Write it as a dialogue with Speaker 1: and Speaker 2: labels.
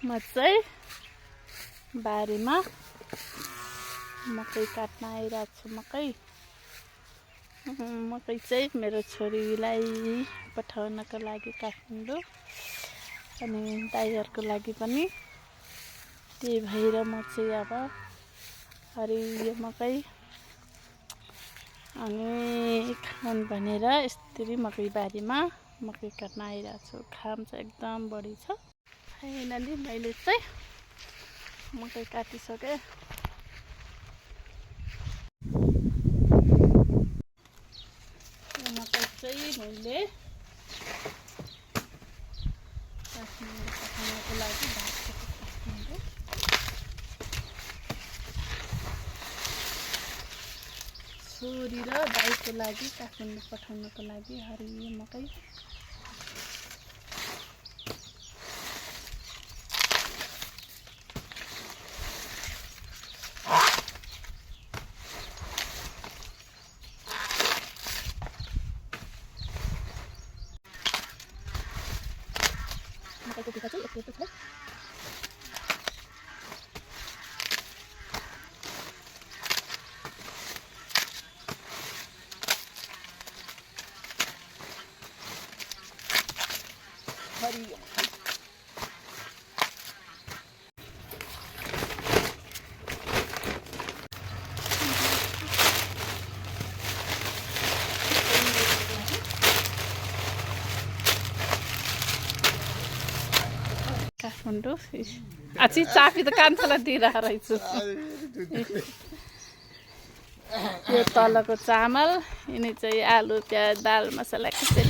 Speaker 1: म चाहिँ बारीमा मकै काट्न आइरहेको छु। मकै चाहिँ मेरो छोरीलाई पठाउनको लागि काठमाडौँ, अनि दाइहरूको लागि पनि। त्यही भएर म चाहिँ अब हरियो मकै अनि खाउन् भनेर यसरी मकै बारीमा मकै काट्न आइरहेको छु। घाम चाहिँ एकदम बढी छ। फाइनली मैले चाहिँ मकै काटिसकेँ। मकै चाहिँ मैले काठमाडौँ पठाउनको लागि काठमाडौँ छोरी र दाइको लागि काठमाडौँ पठाउनको लागि हरियो मकै। मकैको बिटा चाहिँ यस्तो छ। हरियो काठमाडौँ आछि चापी त कान्छालाई दिइरहेको रहेछु। यो तलको चामल, यिनी चाहिँ आलु प्याज दाल मसला खिचडी।